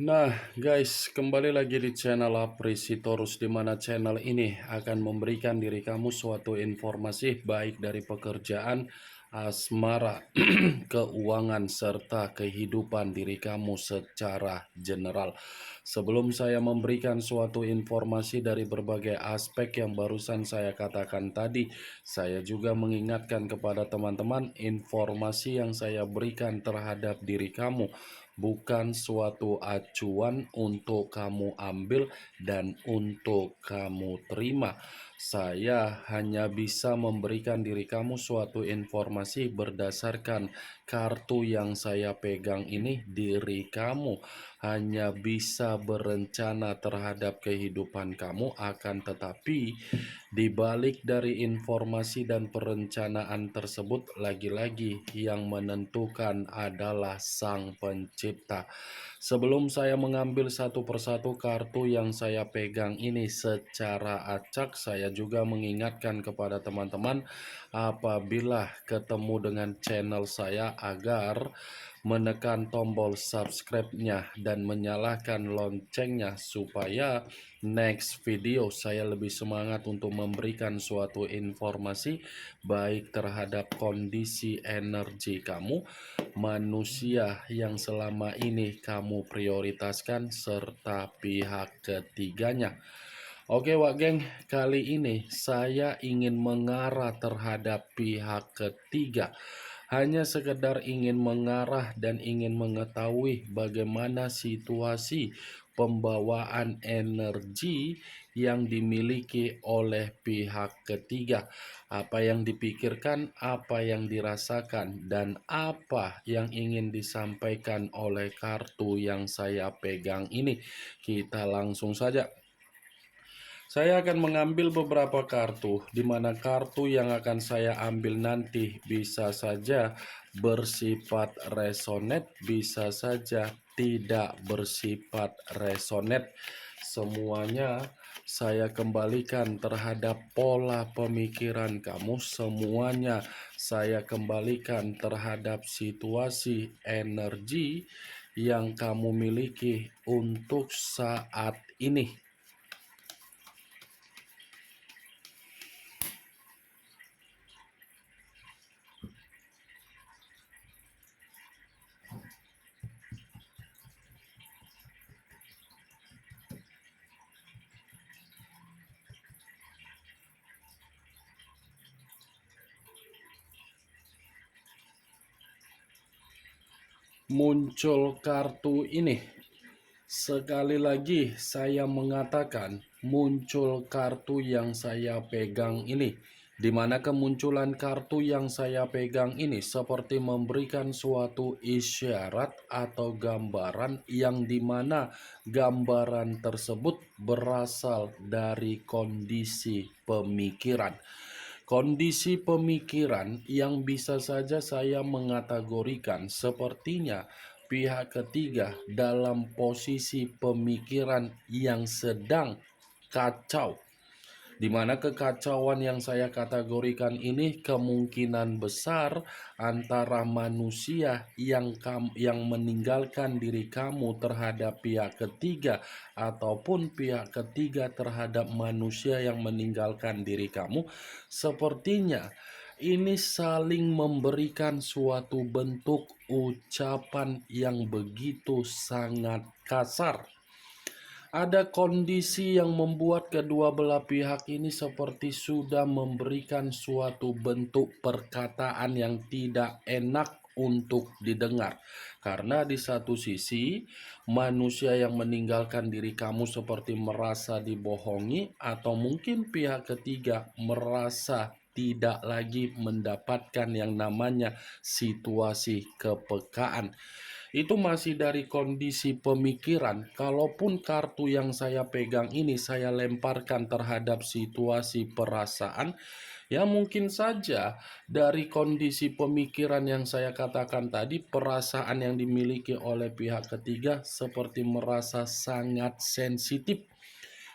Nah, guys, kembali lagi di channel Aprisitorus, di mana channel ini akan memberikan diri kamu suatu informasi baik dari pekerjaan, asmara, keuangan, serta kehidupan diri kamu secara general. Sebelum saya memberikan suatu informasi dari berbagai aspek yang barusan saya katakan tadi, saya juga mengingatkan kepada teman-teman informasi yang saya berikan terhadap diri kamu bukan suatu acuan untuk kamu ambil dan untuk kamu terima. Saya hanya bisa memberikan diri kamu suatu informasi berdasarkan kartu yang saya pegang ini. Diri kamu hanya bisa berencana terhadap kehidupan kamu, akan tetapi di balik dari informasi dan perencanaan tersebut, lagi-lagi yang menentukan adalah Sang Pencipta. Sebelum saya mengambil satu persatu kartu yang saya pegang ini secara acak, saya juga mengingatkan kepada teman-teman apabila ketemu dengan channel saya agar menekan tombol subscribe-nya dan menyalakan loncengnya supaya next video saya lebih semangat untuk memberikan suatu informasi baik terhadap kondisi energi kamu, manusia yang selama ini kamu prioritaskan, serta pihak ketiganya. Oke Wak Geng, kali ini saya ingin mengarah terhadap pihak ketiga. Hanya sekedar ingin mengarah dan ingin mengetahui bagaimana situasi pembawaan energi yang dimiliki oleh pihak ketiga. Apa yang dipikirkan, apa yang dirasakan, dan apa yang ingin disampaikan oleh kartu yang saya pegang ini. Kita langsung saja. Saya akan mengambil beberapa kartu, di mana kartu yang akan saya ambil nanti bisa saja bersifat resonate, bisa saja tidak bersifat resonate. Semuanya saya kembalikan terhadap pola pemikiran kamu, semuanya saya kembalikan terhadap situasi energi yang kamu miliki untuk saat ini. Muncul kartu ini. Sekali lagi saya mengatakan muncul kartu yang saya pegang ini, di mana kemunculan kartu yang saya pegang ini seperti memberikan suatu isyarat atau gambaran yang dimana gambaran tersebut berasal dari kondisi pemikiran. Kondisi pemikiran yang bisa saja saya mengategorikan sepertinya pihak ketiga dalam posisi pemikiran yang sedang kacau, di mana kekacauan yang saya kategorikan ini kemungkinan besar antara manusia yang meninggalkan diri kamu terhadap pihak ketiga, ataupun pihak ketiga terhadap manusia yang meninggalkan diri kamu. Sepertinya ini saling memberikan suatu bentuk ucapan yang begitu sangat kasar. Ada kondisi yang membuat kedua belah pihak ini seperti sudah memberikan suatu bentuk perkataan yang tidak enak untuk didengar. Karena di satu sisi, manusia yang meninggalkan diri kamu seperti merasa dibohongi, atau mungkin pihak ketiga merasa tidak lagi mendapatkan yang namanya situasi kepekaan. Itu masih dari kondisi pemikiran. Kalaupun kartu yang saya pegang ini saya lemparkan terhadap situasi perasaan, ya mungkin saja dari kondisi pemikiran yang saya katakan tadi, perasaan yang dimiliki oleh pihak ketiga seperti merasa sangat sensitif.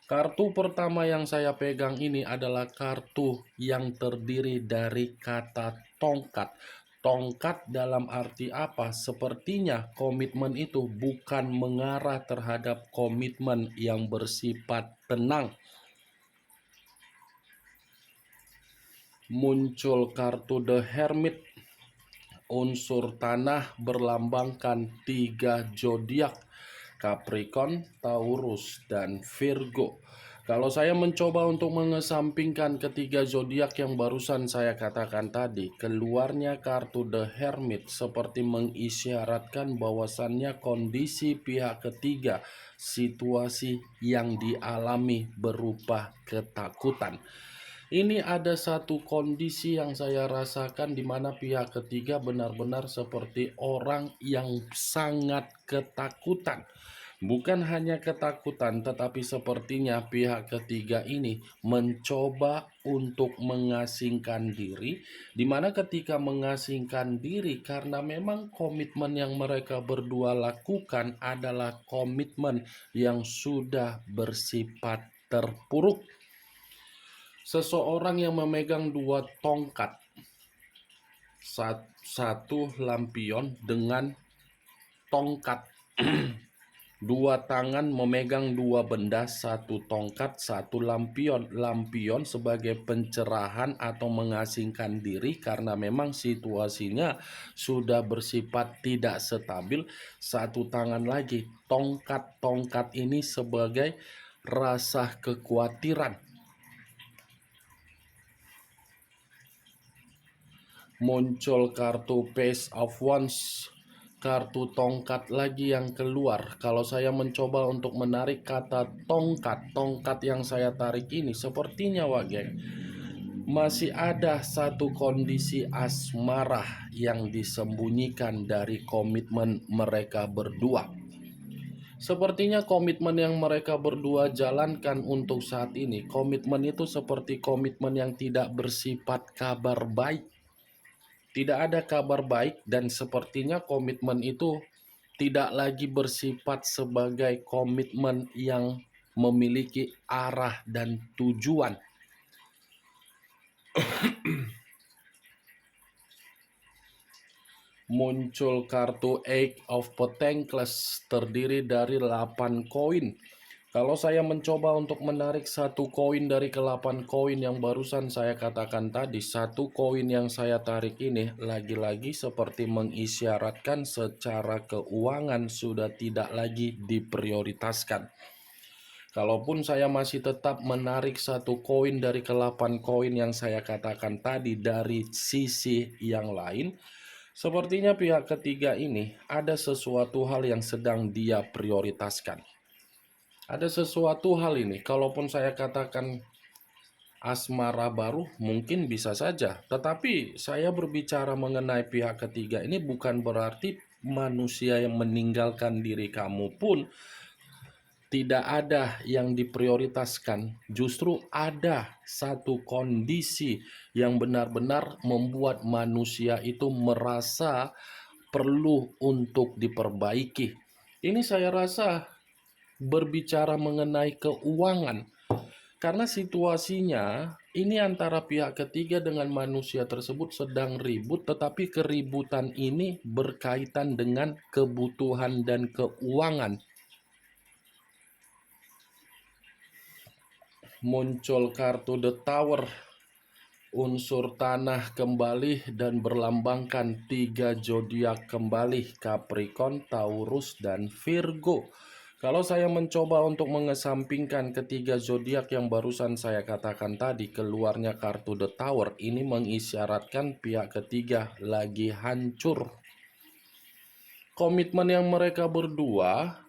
Kartu pertama yang saya pegang ini adalah kartu yang terdiri dari kata tongkat. Tongkat dalam arti apa? Sepertinya komitmen itu bukan mengarah terhadap komitmen yang bersifat tenang. Muncul kartu The Hermit, unsur tanah berlambangkan 3 zodiak, Capricorn, Taurus, dan Virgo. Kalau saya mencoba untuk mengesampingkan ketiga zodiak yang barusan saya katakan tadi, keluarnya kartu The Hermit seperti mengisyaratkan bahwasannya kondisi pihak ketiga, situasi yang dialami berupa ketakutan. Ini ada satu kondisi yang saya rasakan di mana pihak ketiga benar-benar seperti orang yang sangat ketakutan. Bukan hanya ketakutan, tetapi sepertinya pihak ketiga ini mencoba untuk mengasingkan diri, di mana ketika mengasingkan diri karena memang komitmen yang mereka berdua lakukan adalah komitmen yang sudah bersifat terpuruk. Seseorang yang memegang 2 tongkat, satu lampion dengan tongkat. 2 tangan memegang 2 benda, 1 tongkat, 1 lampion. Lampion sebagai pencerahan atau mengasingkan diri karena memang situasinya sudah bersifat tidak stabil. 1 tangan lagi, tongkat. Tongkat ini sebagai rasa kekhawatiran. Muncul kartu Page of Wands, kartu tongkat lagi yang keluar. Kalau saya mencoba untuk menarik kata tongkat, tongkat yang saya tarik ini sepertinya geng, masih ada satu kondisi asmara yang disembunyikan dari komitmen mereka berdua. Sepertinya komitmen yang mereka berdua jalankan untuk saat ini, komitmen itu seperti komitmen yang tidak bersifat kabar baik. Tidak ada kabar baik dan sepertinya komitmen itu tidak lagi bersifat sebagai komitmen yang memiliki arah dan tujuan. Muncul kartu Eight of Pentacles terdiri dari 8 koin. Kalau saya mencoba untuk menarik satu koin dari ke-8 koin yang barusan saya katakan tadi, satu koin yang saya tarik ini lagi-lagi seperti mengisyaratkan secara keuangan sudah tidak lagi diprioritaskan. Kalaupun saya masih tetap menarik satu koin dari ke-8 koin yang saya katakan tadi dari sisi yang lain, sepertinya pihak ketiga ini ada sesuatu hal yang sedang dia prioritaskan. Ada sesuatu hal ini, kalaupun saya katakan asmara baru, mungkin bisa saja. Tetapi saya berbicara mengenai pihak ketiga ini bukan berarti manusia yang meninggalkan diri kamu pun tidak ada yang diprioritaskan. Justru ada satu kondisi yang benar-benar membuat manusia itu merasa perlu untuk diperbaiki. Ini saya rasa berbicara mengenai keuangan, karena situasinya ini antara pihak ketiga dengan manusia tersebut sedang ribut, tetapi keributan ini berkaitan dengan kebutuhan dan keuangan. Muncul kartu The Tower, unsur tanah kembali dan berlambangkan 3 zodiak kembali, Capricorn, Taurus, dan Virgo. Kalau saya mencoba untuk mengesampingkan ketiga zodiak yang barusan saya katakan tadi, keluarnya kartu The Tower ini mengisyaratkan pihak ketiga lagi hancur. Komitmen yang mereka berdua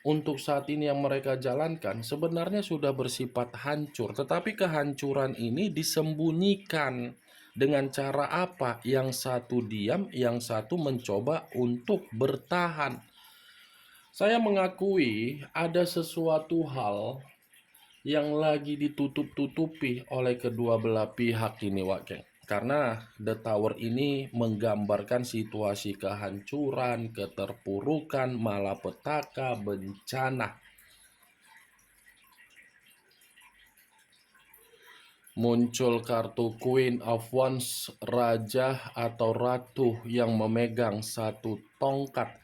untuk saat ini yang mereka jalankan sebenarnya sudah bersifat hancur, tetapi kehancuran ini disembunyikan dengan cara apa? Yang satu diam, yang satu mencoba untuk bertahan. Saya mengakui ada sesuatu hal yang lagi ditutup-tutupi oleh kedua belah pihak ini, Wak. Karena The Tower ini menggambarkan situasi kehancuran, keterpurukan, malapetaka, bencana. Muncul kartu Queen of Wands, raja atau ratu yang memegang satu tongkat.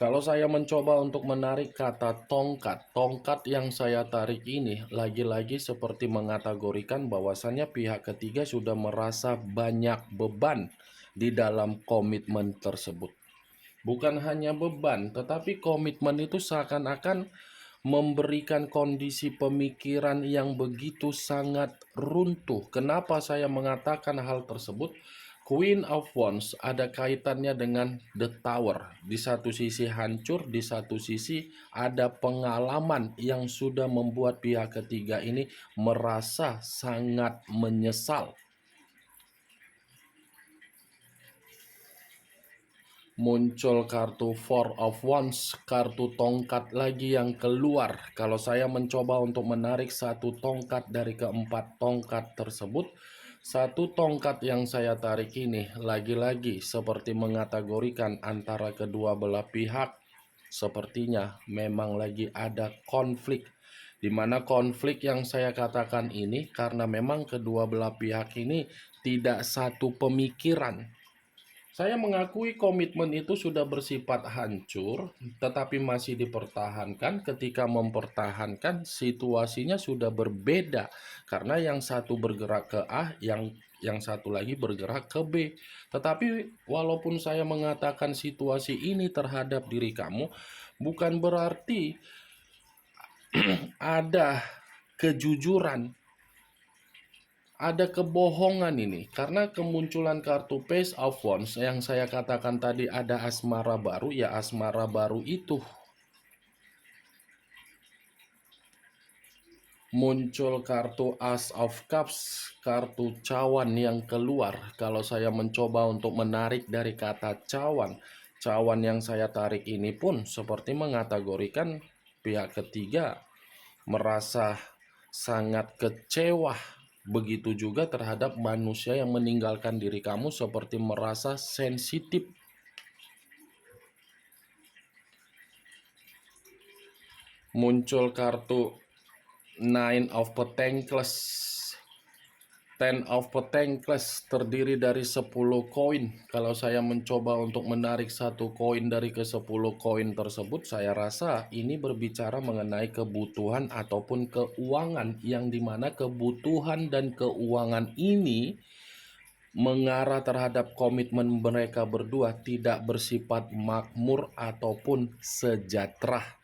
Kalau saya mencoba untuk menarik kata tongkat, tongkat yang saya tarik ini lagi-lagi seperti mengategorikan bahwasannya pihak ketiga sudah merasa banyak beban di dalam komitmen tersebut. Bukan hanya beban, tetapi komitmen itu seakan-akan memberikan kondisi pemikiran yang begitu sangat runtuh. Kenapa saya mengatakan hal tersebut? Queen of Wands ada kaitannya dengan The Tower. Di satu sisi hancur, di satu sisi ada pengalaman yang sudah membuat pihak ketiga ini merasa sangat menyesal. Muncul kartu Four of Wands, kartu tongkat lagi yang keluar. Kalau saya mencoba untuk menarik satu tongkat dari keempat tongkat tersebut, satu tongkat yang saya tarik ini lagi-lagi seperti mengategorikan antara kedua belah pihak. Sepertinya memang lagi ada konflik, di mana konflik yang saya katakan ini karena memang kedua belah pihak ini tidak satu pemikiran. Saya mengakui komitmen itu sudah bersifat hancur, tetapi masih dipertahankan. Ketika mempertahankan, situasinya sudah berbeda karena yang satu bergerak ke A, yang satu lagi bergerak ke B. Tetapi walaupun saya mengatakan situasi ini terhadap diri kamu, bukan berarti ada kejujuran, ada kebohongan ini karena kemunculan kartu Page of Wands yang saya katakan tadi ada asmara baru. Ya, asmara baru itu muncul kartu Ace of Cups, kartu cawan yang keluar. Kalau saya mencoba untuk menarik dari kata cawan, cawan yang saya tarik ini pun seperti mengategorikan pihak ketiga merasa sangat kecewa. Begitu juga terhadap manusia yang meninggalkan diri kamu, seperti merasa sensitif. Muncul kartu Nine of Pentacles. Ten of Pentacles terdiri dari 10 koin. Kalau saya mencoba untuk menarik satu koin dari ke 10 koin tersebut, saya rasa ini berbicara mengenai kebutuhan ataupun keuangan, yang dimana kebutuhan dan keuangan ini mengarah terhadap komitmen mereka berdua tidak bersifat makmur ataupun sejahtera.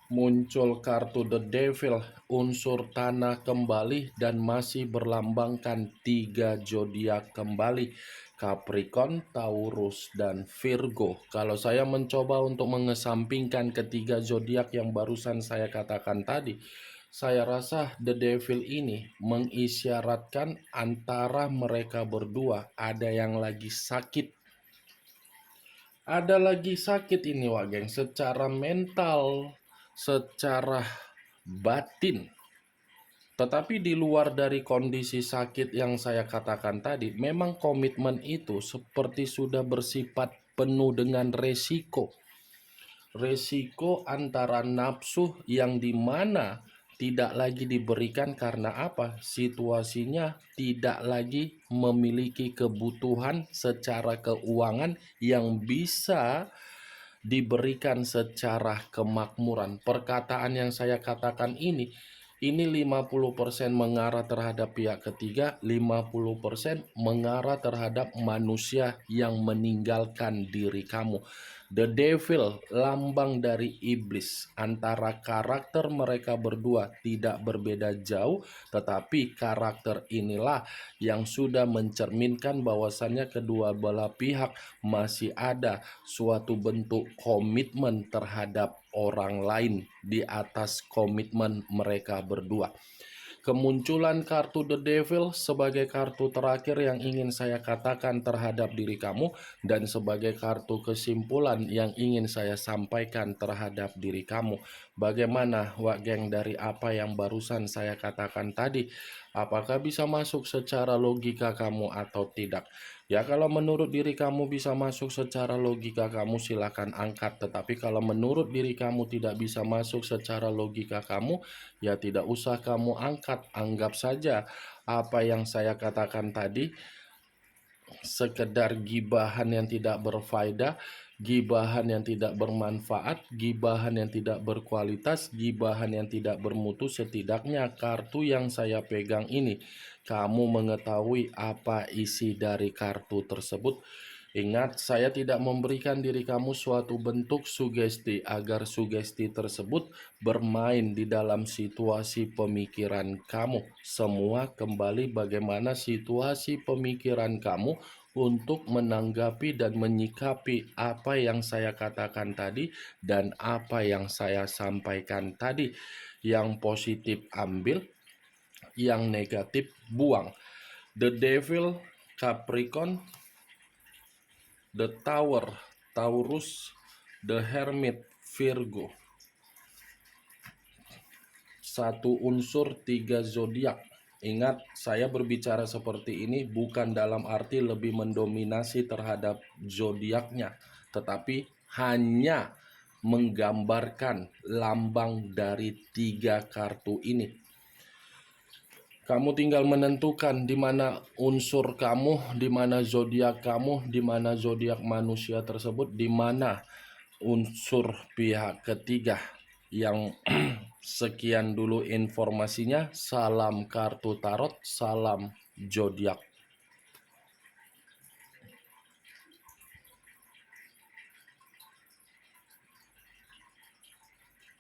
Muncul kartu The Devil, unsur tanah kembali dan masih berlambangkan 3 zodiak kembali, Capricorn, Taurus, dan Virgo. Kalau saya mencoba untuk mengesampingkan ketiga zodiak yang barusan saya katakan tadi, saya rasa The Devil ini mengisyaratkan antara mereka berdua ada yang lagi sakit. Ada lagi sakit ini, Wak Geng, secara mental, secara batin. Tetapi di luar dari kondisi sakit yang saya katakan tadi, memang komitmen itu seperti sudah bersifat penuh dengan resiko. Resiko antara nafsu yang dimana tidak lagi diberikan karena apa? Situasinya tidak lagi memiliki kebutuhan secara keuangan yang bisa diberikan secara kemakmuran. Perkataan yang saya katakan ini 50% mengarah terhadap pihak ketiga, 50% mengarah terhadap manusia yang meninggalkan diri kamu. The Devil, lambang dari iblis. Antara karakter mereka berdua tidak berbeda jauh, tetapi karakter inilah yang sudah mencerminkan bahwasannya kedua belah pihak masih ada suatu bentuk komitmen terhadap orang lain di atas komitmen mereka berdua. Kemunculan kartu The Devil sebagai kartu terakhir yang ingin saya katakan terhadap diri kamu, dan sebagai kartu kesimpulan yang ingin saya sampaikan terhadap diri kamu. Bagaimana, Wak Geng, dari apa yang barusan saya katakan tadi? Apakah bisa masuk secara logika kamu atau tidak? Ya kalau menurut diri kamu bisa masuk secara logika kamu silakan angkat. Tetapi kalau menurut diri kamu tidak bisa masuk secara logika kamu, ya tidak usah kamu angkat. Anggap saja apa yang saya katakan tadi sekedar gibahan yang tidak berfaedah, gibahan yang tidak bermanfaat, gibahan yang tidak berkualitas, gibahan yang tidak bermutu. Setidaknya kartu yang saya pegang ini, kamu mengetahui apa isi dari kartu tersebut. Ingat, saya tidak memberikan diri kamu suatu bentuk sugesti agar sugesti tersebut bermain di dalam situasi pemikiran kamu. Semua kembali bagaimana situasi pemikiran kamu untuk menanggapi dan menyikapi apa yang saya katakan tadi dan apa yang saya sampaikan tadi. Yang positif ambil, yang negatif buang. The Devil Capricorn, The Tower Taurus, The Hermit Virgo. Satu unsur, tiga zodiak. Ingat, saya berbicara seperti ini bukan dalam arti lebih mendominasi terhadap zodiaknya, tetapi hanya menggambarkan lambang dari tiga kartu ini. Kamu tinggal menentukan di mana unsur kamu, di mana zodiak kamu, di mana zodiak manusia tersebut, di mana unsur pihak ketiga. Yang sekian dulu informasinya. Salam kartu tarot, salam zodiak.